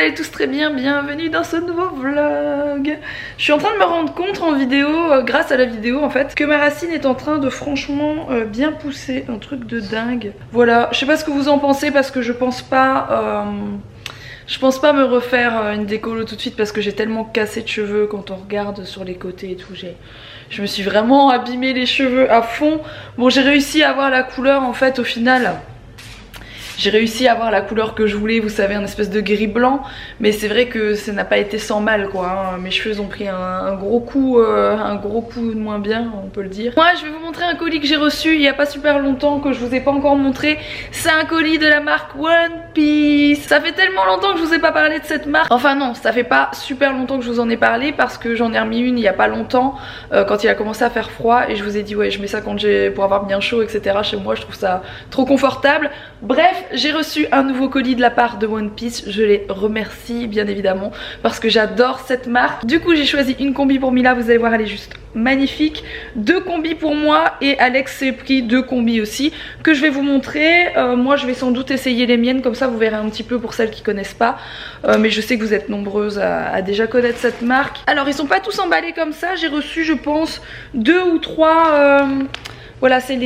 allez tous très bien, bienvenue dans ce nouveau vlog. Je suis en train de me rendre compte en vidéo, grâce à la vidéo en fait, que ma racine est en train de franchement bien pousser, un truc de dingue. Voilà, je sais pas ce que vous en pensez parce que je pense pas me refaire une décollo tout de suite parce que j'ai tellement cassé de cheveux quand on regarde sur les côtés et tout. Je me suis vraiment abîmé les cheveux à fond. Bon, j'ai réussi à avoir la couleur en fait au final. J'ai réussi à avoir la couleur que je voulais, vous savez, un espèce de gris blanc. Mais c'est vrai que ça n'a pas été sans mal quoi. Mes cheveux ont pris un gros coup de moins bien, on peut le dire. Moi je vais vous montrer un colis que j'ai reçu il y a pas super longtemps, que je vous ai pas encore montré. C'est un colis de la marque One Piece. Ça fait tellement longtemps que je vous ai pas parlé de cette marque. Enfin non, ça fait pas super longtemps que je vous en ai parlé parce que j'en ai remis une il y a pas longtemps quand il a commencé à faire froid. Et je vous ai dit ouais, je mets ça quand pour avoir bien chaud etc. Chez moi, je trouve ça trop confortable. Bref, j'ai reçu un nouveau colis de la part de One Piece. Je les remercie bien évidemment parce que j'adore cette marque. Du coup j'ai choisi une combi pour Mila, vous allez voir elle est juste magnifique. 2 combis pour moi et Alex s'est pris 2 combis aussi que je vais vous montrer. Moi je vais sans doute essayer les miennes, comme ça vous verrez un petit peu pour celles qui connaissent pas. Mais je sais que vous êtes nombreuses à déjà connaître cette marque. Alors ils sont pas tous emballés comme ça, j'ai reçu je pense 2 ou 3 voilà c'est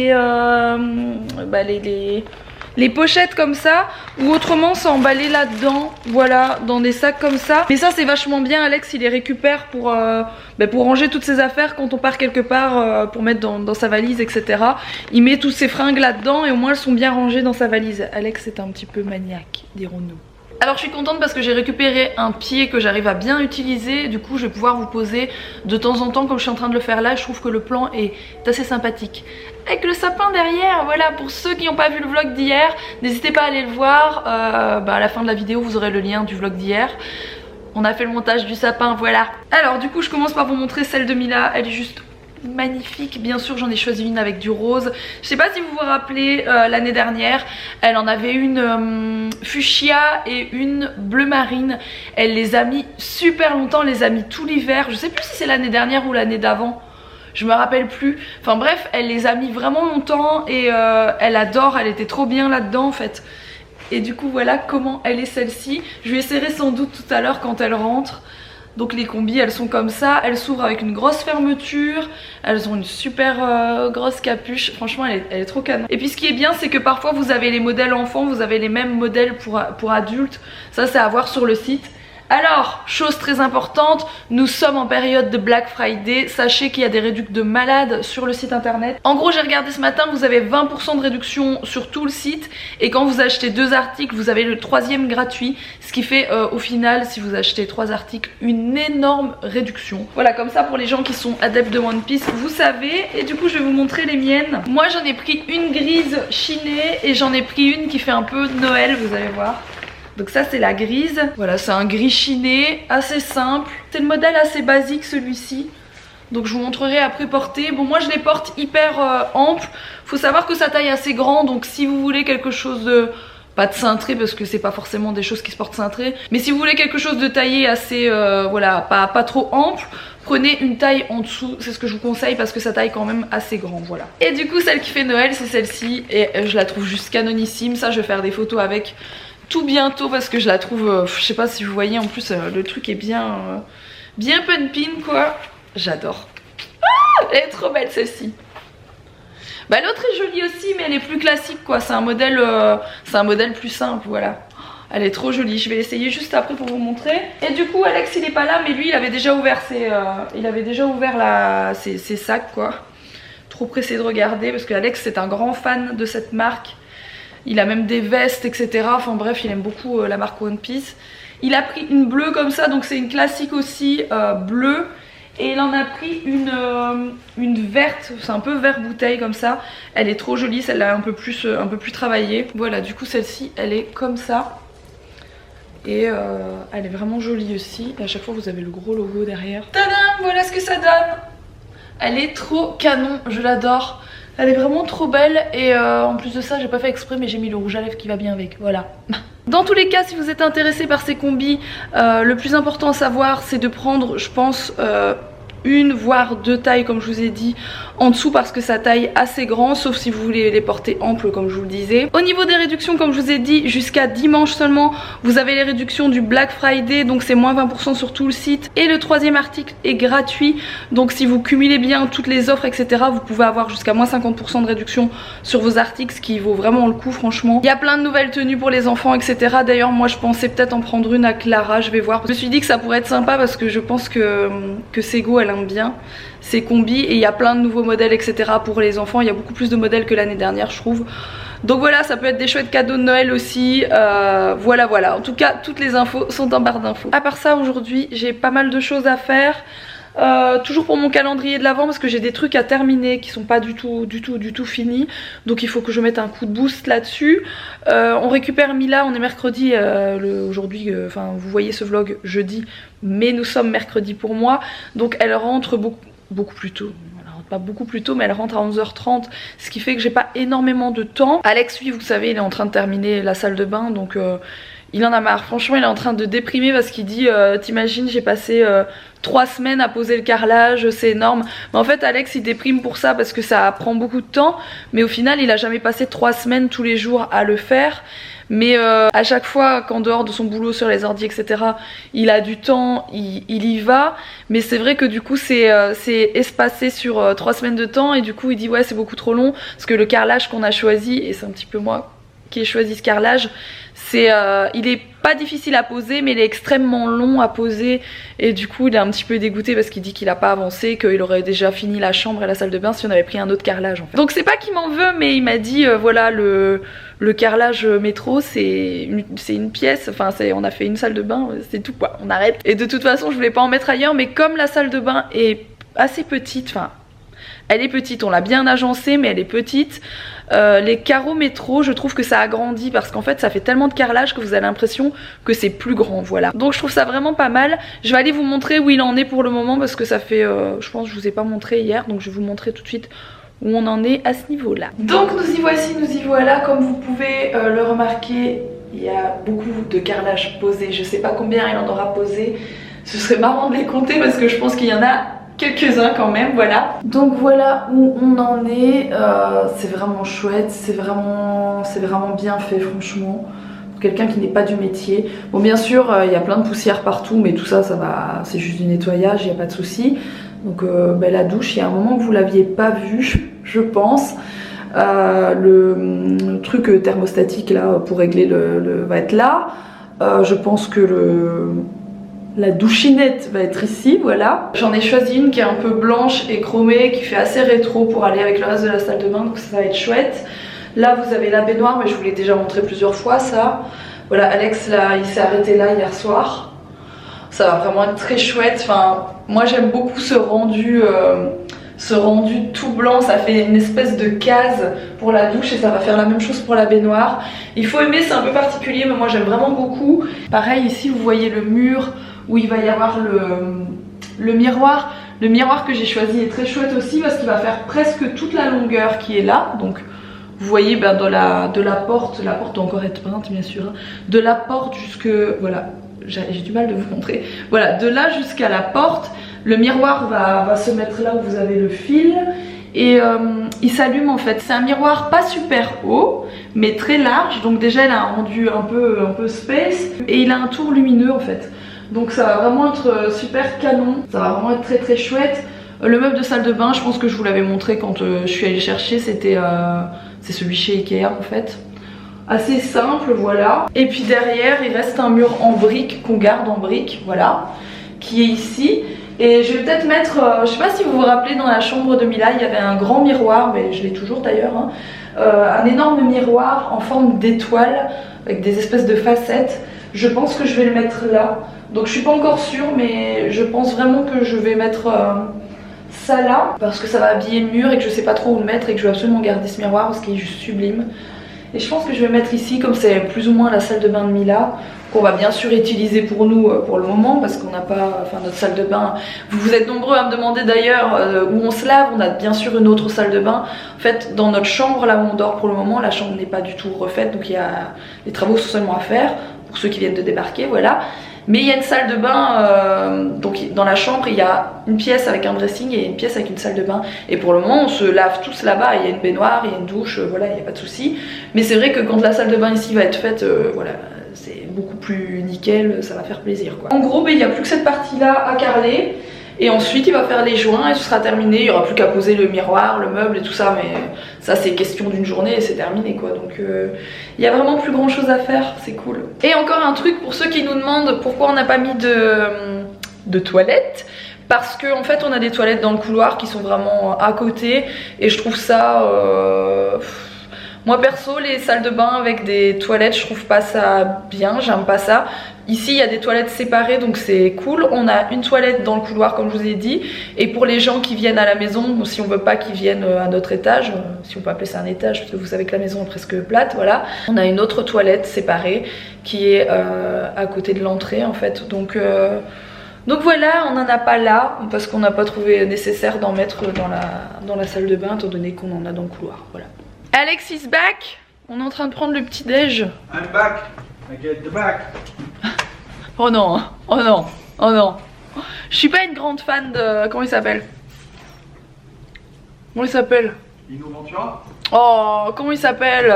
les pochettes comme ça, ou autrement c'est emballé là-dedans, voilà, dans des sacs comme ça. Mais ça c'est vachement bien, Alex il les récupère pour ranger toutes ses affaires quand on part quelque part, pour mettre dans sa valise etc. Il met toutes ses fringues là-dedans et au moins elles sont bien rangées dans sa valise. Alex est un petit peu maniaque, dirons-nous. Alors je suis contente parce que j'ai récupéré un pied que j'arrive à bien utiliser. Du coup je vais pouvoir vous poser de temps en temps comme je suis en train de le faire là. Je trouve que le plan est assez sympathique avec le sapin derrière. Voilà, pour ceux qui n'ont pas vu le vlog d'hier, n'hésitez pas à aller le voir. À la fin de la vidéo vous aurez le lien du vlog d'hier. On a fait le montage du sapin, voilà. Alors du coup je commence par vous montrer celle de Mila. Elle est juste magnifique. Bien sûr j'en ai choisi une avec du rose. Je sais pas si vous vous rappelez, l'année dernière elle en avait une fuchsia et une bleu marine. Elle les a mis super longtemps, elle les a mis tout l'hiver. Je sais plus si c'est l'année dernière ou l'année d'avant, je me rappelle plus. Enfin bref, elle les a mis vraiment longtemps et elle adore, elle était trop bien là-dedans en fait. Et du coup voilà comment elle est celle-ci. Je lui essaierai sans doute tout à l'heure quand elle rentre. Donc les combis elles sont comme ça, elles s'ouvrent avec une grosse fermeture, elles ont une super grosse capuche, franchement elle est trop canon. Et puis ce qui est bien c'est que parfois vous avez les modèles enfants, vous avez les mêmes modèles pour adultes, ça c'est à voir sur le site. Alors, chose très importante, nous sommes en période de Black Friday. Sachez qu'il y a des réductions de malades sur le site internet. En gros, j'ai regardé ce matin, vous avez 20% de réduction sur tout le site. Et quand vous achetez 2 articles, vous avez le 3e gratuit. Ce qui fait au final, si vous achetez 3 articles, une énorme réduction. Voilà, comme ça pour les gens qui sont adeptes de One Piece, vous savez. Et du coup, je vais vous montrer les miennes. Moi, j'en ai pris une grise chinée et j'en ai pris une qui fait un peu Noël, vous allez voir. Donc ça c'est la grise, voilà c'est un gris chiné, assez simple. C'est le modèle assez basique celui-ci. Donc je vous montrerai après porter. Bon moi je les porte hyper ample. Faut savoir que sa taille est assez grande, donc si vous voulez quelque chose de... pas de cintré parce que c'est pas forcément des choses qui se portent cintrées. Mais si vous voulez quelque chose de taillé assez, voilà, pas trop ample, prenez une taille en dessous, c'est ce que je vous conseille parce que sa taille est quand même assez grand, voilà. Et du coup celle qui fait Noël c'est celle-ci et je la trouve juste canonissime. Ça je vais faire des photos avec tout bientôt parce que je la trouve, je sais pas si vous voyez en plus le truc est bien pumping quoi. J'adore. Ah, elle est trop belle celle-ci. Bah l'autre est jolie aussi mais elle est plus classique quoi, c'est un modèle plus simple, voilà. Elle est trop jolie, je vais l'essayer juste après pour vous montrer. Et du coup Alex il est pas là mais lui il avait déjà ouvert ses sacs quoi. Trop pressé de regarder parce que Alex c'est un grand fan de cette marque. Il a même des vestes etc. Enfin bref il aime beaucoup la marque One Piece. Il a pris une bleue comme ça donc c'est une classique aussi bleue. Et il en a pris une verte, c'est un peu vert bouteille comme ça. Elle est trop jolie, celle-là un peu plus travaillée. Voilà du coup celle-ci elle est comme ça. Et elle est vraiment jolie aussi. Et à chaque fois vous avez le gros logo derrière. Tadam, voilà ce que ça donne. Elle est trop canon, je l'adore. Elle est vraiment trop belle et en plus de ça j'ai pas fait exprès mais j'ai mis le rouge à lèvres qui va bien avec, voilà. Dans tous les cas si vous êtes intéressé par ces combis, le plus important à savoir c'est de prendre je pense une voire 2 tailles comme je vous ai dit en dessous parce que ça taille assez grand, sauf si vous voulez les porter amples comme je vous le disais. Au niveau des réductions, comme je vous ai dit, jusqu'à dimanche seulement, vous avez les réductions du Black Friday, donc c'est moins 20% sur tout le site. Et le troisième article est gratuit, donc si vous cumulez bien toutes les offres, etc., vous pouvez avoir jusqu'à moins 50% de réduction sur vos articles, ce qui vaut vraiment le coup franchement. Il y a plein de nouvelles tenues pour les enfants, etc. D'ailleurs moi je pensais peut-être en prendre une à Clara, je vais voir. Je me suis dit que ça pourrait être sympa parce que je pense que Sego elle aime bien ces combis, et il y a plein de nouveaux modèles, etc. pour les enfants. Il y a beaucoup plus de modèles que l'année dernière je trouve. Donc voilà, ça peut être des chouettes cadeaux de Noël aussi. Voilà. En tout cas, toutes les infos sont en barre d'infos. À part ça, aujourd'hui, j'ai pas mal de choses à faire. Toujours pour mon calendrier de l'Avent, parce que j'ai des trucs à terminer qui sont pas du tout finis. Donc il faut que je mette un coup de boost là-dessus. On récupère Mila, on est mercredi aujourd'hui. Enfin, vous voyez ce vlog jeudi, mais nous sommes mercredi pour moi. Donc elle rentre beaucoup plus tôt. Pas beaucoup plus tôt, mais elle rentre à 11h30, ce qui fait que j'ai pas énormément de temps. Alex, lui, vous savez, il est en train de terminer la salle de bain, donc il en a marre. Franchement, il est en train de déprimer parce qu'il dit t'imagines, j'ai passé 3 semaines à poser le carrelage, c'est énorme. Mais en fait, Alex, il déprime pour ça parce que ça prend beaucoup de temps, mais au final, il a jamais passé 3 semaines tous les jours à le faire. Mais à chaque fois qu'en dehors de son boulot sur les ordi, etc., il a du temps, il y va. Mais c'est vrai que du coup c'est espacé sur 3 semaines de temps, et du coup il dit ouais c'est beaucoup trop long, parce que le carrelage qu'on a choisi, et c'est un petit peu moi qui ai choisi ce carrelage, il est pas difficile à poser, mais il est extrêmement long à poser, et du coup il est un petit peu dégoûté parce qu'il dit qu'il a pas avancé, qu'il aurait déjà fini la chambre et la salle de bain si on avait pris un autre carrelage en fait. Donc c'est pas qu'il m'en veut, mais il m'a dit voilà, le carrelage métro c'est une pièce, enfin on a fait une salle de bain, c'est tout quoi, on arrête. Et de toute façon je voulais pas en mettre ailleurs, mais comme la salle de bain est assez petite, enfin elle est petite, on l'a bien agencée mais elle est petite, les carreaux métro, je trouve que ça agrandit parce qu'en fait ça fait tellement de carrelage que vous avez l'impression que c'est plus grand, voilà. Donc je trouve ça vraiment pas mal. Je vais aller vous montrer où il en est pour le moment parce que ça fait, je pense que je vous ai pas montré hier, donc je vais vous montrer tout de suite où on en est à ce niveau là. Donc nous y voici, nous y voilà, comme vous pouvez le remarquer, il y a beaucoup de carrelage posé, je sais pas combien il en aura posé, ce serait marrant de les compter parce que je pense qu'il y en a quelques-uns quand même, voilà. Donc voilà où on en est, c'est vraiment chouette, c'est vraiment bien fait franchement, pour quelqu'un qui n'est pas du métier. Bon bien sûr il y a plein de poussière partout, mais tout ça, ça va, c'est juste du nettoyage, il n'y a pas de souci. Donc la douche, il y a un moment que vous l'aviez pas vu, je pense. Le truc thermostatique là pour régler va être là. Je pense que la douchinette va être ici, voilà. J'en ai choisi une qui est un peu blanche et chromée, qui fait assez rétro pour aller avec le reste de la salle de bain, donc ça va être chouette. Là vous avez la baignoire, mais je vous l'ai déjà montré plusieurs fois ça. Voilà, Alex là, il s'est arrêté là hier soir. Ça va vraiment être très chouette. Enfin, moi j'aime beaucoup ce rendu tout blanc, ça fait une espèce de case pour la douche et ça va faire la même chose pour la baignoire. Il faut aimer, c'est un peu particulier, mais moi j'aime vraiment beaucoup. Pareil ici vous voyez le mur où il va y avoir le miroir. Le miroir que j'ai choisi est très chouette aussi parce qu'il va faire presque toute la longueur qui est là. Donc vous voyez de la porte doit encore être peinte bien sûr, hein, de la porte jusque, voilà, j'ai du mal de vous montrer, voilà, de là jusqu'à la porte, le miroir va se mettre là où vous avez le fil. Et il s'allume en fait. C'est un miroir pas super haut mais très large, donc déjà il a un rendu un peu space, et il a un tour lumineux en fait. Donc ça va vraiment être super canon, ça va vraiment être très très chouette. Le meuble de salle de bain, je pense que je vous l'avais montré quand je suis allée chercher, c'est celui chez Ikea en fait. Assez simple, voilà. Et puis derrière il reste un mur en briques qu'on garde en briques, voilà, qui est ici. Et je vais peut-être mettre, je sais pas si vous vous rappelez, dans la chambre de Mila il y avait un grand miroir, mais je l'ai toujours d'ailleurs, hein, un énorme miroir en forme d'étoile avec des espèces de facettes. Je pense que je vais le mettre là. Donc je suis pas encore sûre, mais je pense vraiment que je vais mettre ça là parce que ça va habiller le mur et que je sais pas trop où le mettre et que je veux absolument garder ce miroir parce qu'il est juste sublime. Et je pense que je vais mettre ici, comme c'est plus ou moins la salle de bain de Mila, qu'on va bien sûr utiliser pour nous pour le moment parce qu'on n'a pas, enfin notre salle de bain, vous êtes nombreux à me demander d'ailleurs où on se lave. On a bien sûr une autre salle de bain. En fait dans notre chambre là où on dort pour le moment, la chambre n'est pas du tout refaite, donc il y a des travaux seulement à faire pour ceux qui viennent de débarquer, voilà. Mais il y a une salle de bain, donc dans la chambre il y a une pièce avec un dressing et une pièce avec une salle de bain. Et pour le moment on se lave tous là-bas, il y a une baignoire, il y a une douche, voilà, il n'y a pas de souci. Mais c'est vrai que quand la salle de bain ici va être faite, voilà, c'est beaucoup plus nickel, ça va faire plaisir quoi. En gros, il n'y a plus que cette partie-là à carreler. Et ensuite il va faire les joints et ce sera terminé, il n'y aura plus qu'à poser le miroir, le meuble et tout ça, mais ça c'est question d'une journée et c'est terminé quoi. Donc il n'y a vraiment plus grand chose à faire, c'est cool. Et encore un truc pour ceux qui nous demandent pourquoi on n'a pas mis de toilettes. Parce qu'en fait on a des toilettes dans le couloir qui sont vraiment à côté et je trouve ça... Moi perso, les salles de bain avec des toilettes, je trouve pas ça bien, j'aime pas ça. Ici il y a des toilettes séparées donc c'est cool. On a une toilette dans le couloir comme je vous ai dit. Et pour les gens qui viennent à la maison, si on veut pas qu'ils viennent à notre étage, si on peut appeler ça un étage parce que vous savez que la maison est presque plate, voilà. On a une autre toilette séparée qui est à côté de l'entrée en fait. Donc voilà, on n'en a pas là parce qu'on n'a pas trouvé nécessaire d'en mettre dans la salle de bain étant donné qu'on en a dans le couloir, voilà. Alex is back. On est en train de prendre le petit déj. I'm back. I get the back. Oh non, oh non, oh non. Je suis pas une grande fan de... Comment il s'appelle? Comment il s'appelle? Lino Ventura. Oh, comment il s'appelle?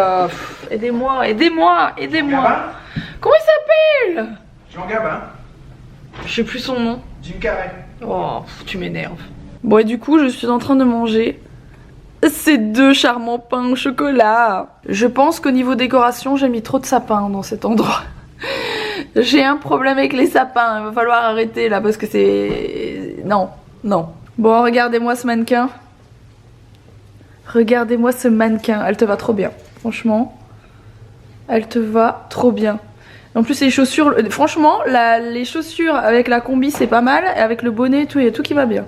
Aidez-moi, aidez-moi, aidez-moi. Gabin. Comment il s'appelle? Jean Gabin. Je sais plus son nom. Jim Carrey. Oh, tu m'énerves. Bon et du coup je suis en train de manger ces deux charmants pains au chocolat. Je pense qu'au niveau décoration j'ai mis trop de sapins dans cet endroit. J'ai un problème avec les sapins, il va falloir arrêter là parce que c'est... Non, non. Bon regardez-moi ce mannequin. Regardez-moi ce mannequin, elle te va trop bien. Franchement, elle te va trop bien. En plus les chaussures, franchement les chaussures avec la combi c'est pas mal. Et avec le bonnet et tout, il y a tout qui va bien.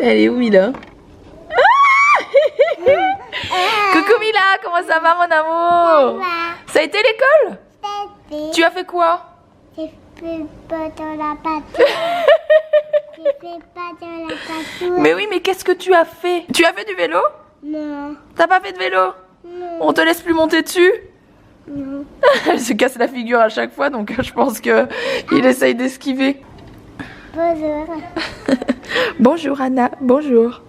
Elle est où Mila? Coucou Mila, comment ça va mon amour? Ça a été l'école? Tu as fait quoi? J'ai fait pas dans la pâture. J'ai fait pas dans la pâture. Mais oui, mais qu'est-ce que tu as fait? Tu as fait du vélo? Non. T'as pas fait de vélo? Non. On te laisse plus monter dessus? Non. Elle se casse la figure à chaque fois, donc je pense que il essaye d'esquiver. Bonjour. Bonjour Anna, bonjour.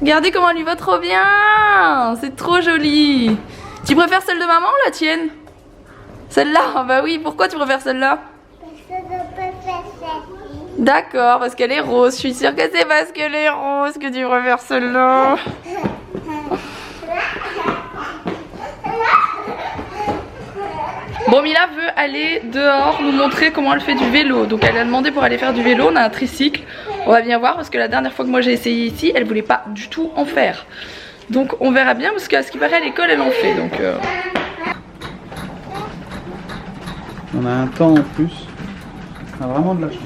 Regardez comment elle lui va trop bien. C'est trop joli. Tu préfères celle de maman ou la tienne? Celle-là? Bah oui, pourquoi tu préfères celle-là? Parce que je peux faire celle-ci. D'accord, parce qu'elle est rose. Je suis sûre que c'est parce qu'elle est rose que tu préfères celle-là. Bon, Mila veut aller dehors nous montrer comment elle fait du vélo. Donc elle a demandé pour aller faire du vélo. On a un tricycle. On va bien voir parce que la dernière fois que moi j'ai essayé ici, elle voulait pas du tout en faire. Donc on verra bien parce qu'à ce qui paraît à l'école elle en fait. Donc On a un temps en plus. On a vraiment de la chance.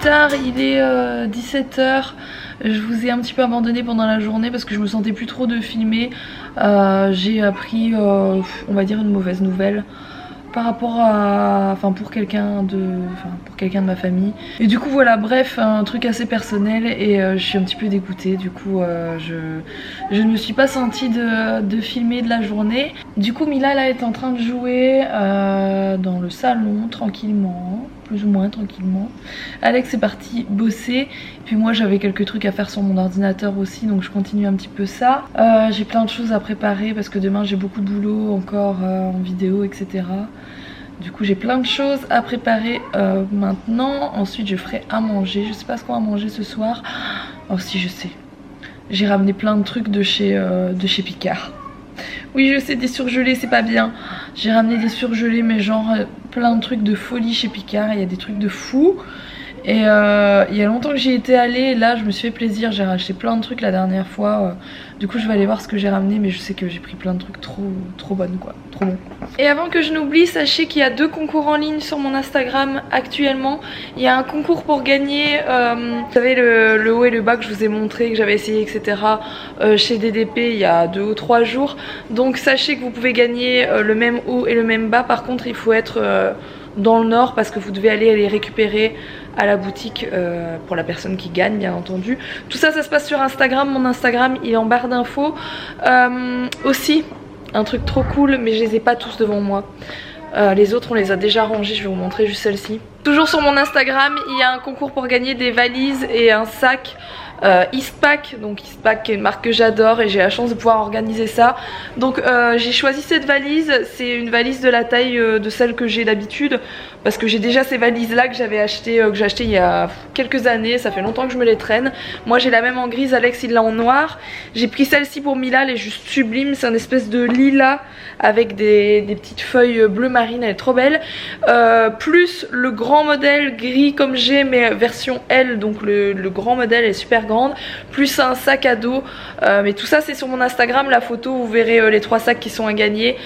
tard, il est 17h. Je vous ai un petit peu abandonné pendant la journée parce que je me sentais plus trop de filmer. J'ai appris, on va dire, une mauvaise nouvelle par rapport à, enfin pour quelqu'un de ma famille. Et du coup voilà, bref, un truc assez personnel et je suis un petit peu dégoûtée. Du coup je ne me suis pas sentie de filmer de la journée. Du coup Mila là est en train de jouer dans le salon tranquillement, plus ou moins tranquillement. Alex est parti bosser, puis moi j'avais quelques trucs à faire sur mon ordinateur aussi, donc je continue un petit peu ça. J'ai plein de choses à préparer parce que demain j'ai beaucoup de boulot encore en vidéo, etc. Du coup j'ai plein de choses à préparer maintenant. Ensuite je ferai à manger. Je sais pas ce qu'on va manger ce soir. Oh si, je sais. J'ai ramené plein de trucs de chez Picard. Oui je sais, des surgelés c'est pas bien. J'ai ramené des surgelés mais genre plein de trucs de folie chez Picard. Il y a des trucs de fou. Et il y a longtemps que j'y étais allée et là je me suis fait plaisir, j'ai racheté plein de trucs la dernière fois. Du coup je vais aller voir ce que j'ai ramené, mais je sais que j'ai pris plein de trucs trop bonnes quoi, trop bons. Et avant que je n'oublie, sachez qu'il y a 2 concours en ligne sur mon Instagram actuellement. Il y a un concours pour gagner, vous savez le haut et le bas que je vous ai montré, que j'avais essayé etc. Chez DDP il y a 2 ou 3 jours. Donc sachez que vous pouvez gagner le même haut et le même bas. Par contre il faut être dans le nord parce que vous devez aller les récupérer à la boutique pour la personne qui gagne bien entendu. Tout ça ça se passe sur Instagram, mon Instagram il est en barre d'infos. Aussi un truc trop cool, mais je les ai pas tous devant moi. Les autres on les a déjà rangés, je vais vous montrer juste celle-ci. Toujours sur mon Instagram il y a un concours pour gagner des valises et un sac Eastpak, donc Eastpak qui est une marque que j'adore et j'ai la chance de pouvoir organiser ça. Donc j'ai choisi cette valise, c'est une valise de la taille de celle que j'ai d'habitude parce que j'ai déjà ces valises là que j'ai acheté il y a quelques années, ça fait longtemps que je me les traîne. Moi j'ai la même en grise, Alex il l'a en noir. J'ai pris celle-ci pour Mila, elle est juste sublime, c'est un espèce de lilas avec des petites feuilles bleu marine, elle est trop belle. Plus le grand modèle gris comme j'ai mais version L, donc le grand modèle est super grande, plus un sac à dos, mais tout ça c'est sur mon Instagram, la photo vous verrez les 3 sacs qui sont à gagner.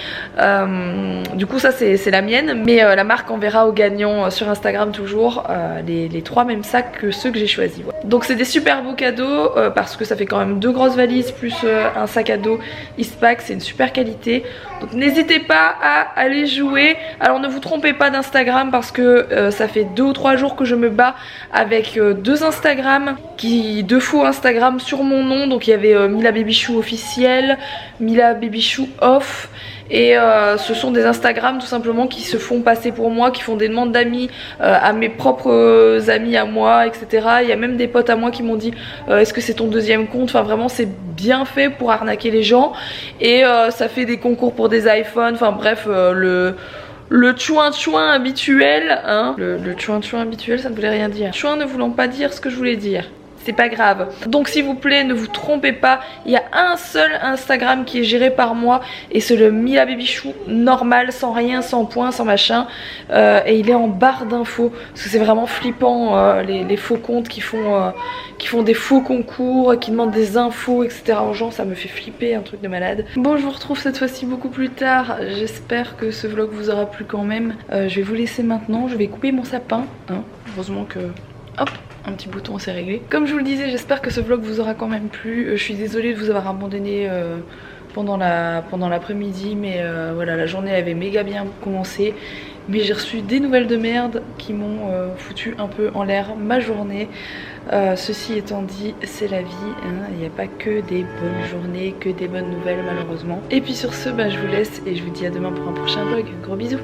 Du coup ça c'est la mienne, mais la marque enverra aux gagnants sur Instagram toujours les 3 mêmes sacs que ceux que j'ai choisis. Ouais. Donc c'est des super beaux cadeaux parce que ça fait quand même 2 grosses valises plus un sac à dos Eastpak, c'est une super qualité. Donc n'hésitez pas à aller jouer. Alors ne vous trompez pas d'Instagram parce que ça fait 2 ou 3 jours que je me bats avec 2 Instagram, 2 faux Instagram sur mon nom. Donc il y avait Mila Babychou officiel, Mila Babychou off. Et ce sont des Instagram tout simplement qui se font passer pour moi, qui font des demandes d'amis à mes propres amis à moi, etc. Il y a même des potes à moi qui m'ont dit est-ce que c'est ton 2e compte? Enfin vraiment c'est bien fait pour arnaquer les gens. Et ça fait des concours pour des iPhones, enfin bref le chouin habituel, hein. Le chouin habituel ça ne voulait rien dire. Chouin ne voulant pas dire ce que je voulais dire. C'est pas grave. Donc s'il vous plaît ne vous trompez pas, il y a un seul Instagram qui est géré par moi et c'est le Mila Babychou normal, sans rien, sans point, sans machin, et il est en barre d'infos parce que c'est vraiment flippant les faux comptes qui font des faux concours, qui demandent des infos etc aux gens, ça me fait flipper, un truc de malade. Bon je vous retrouve cette fois-ci beaucoup plus tard, j'espère que ce vlog vous aura plu quand même. Je vais vous laisser maintenant, je vais couper mon sapin, hein. Heureusement que... hop, un petit bouton c'est réglé. Comme je vous le disais, j'espère que ce vlog vous aura quand même plu. Je suis désolée de vous avoir abandonné pendant l'après-midi, mais voilà, la journée avait méga bien commencé. Mais j'ai reçu des nouvelles de merde qui m'ont foutu un peu en l'air ma journée. Ceci étant dit, c'est la vie, hein. Il n'y a pas que des bonnes journées, que des bonnes nouvelles malheureusement. Et puis sur ce, je vous laisse et je vous dis à demain pour un prochain vlog. Gros bisous.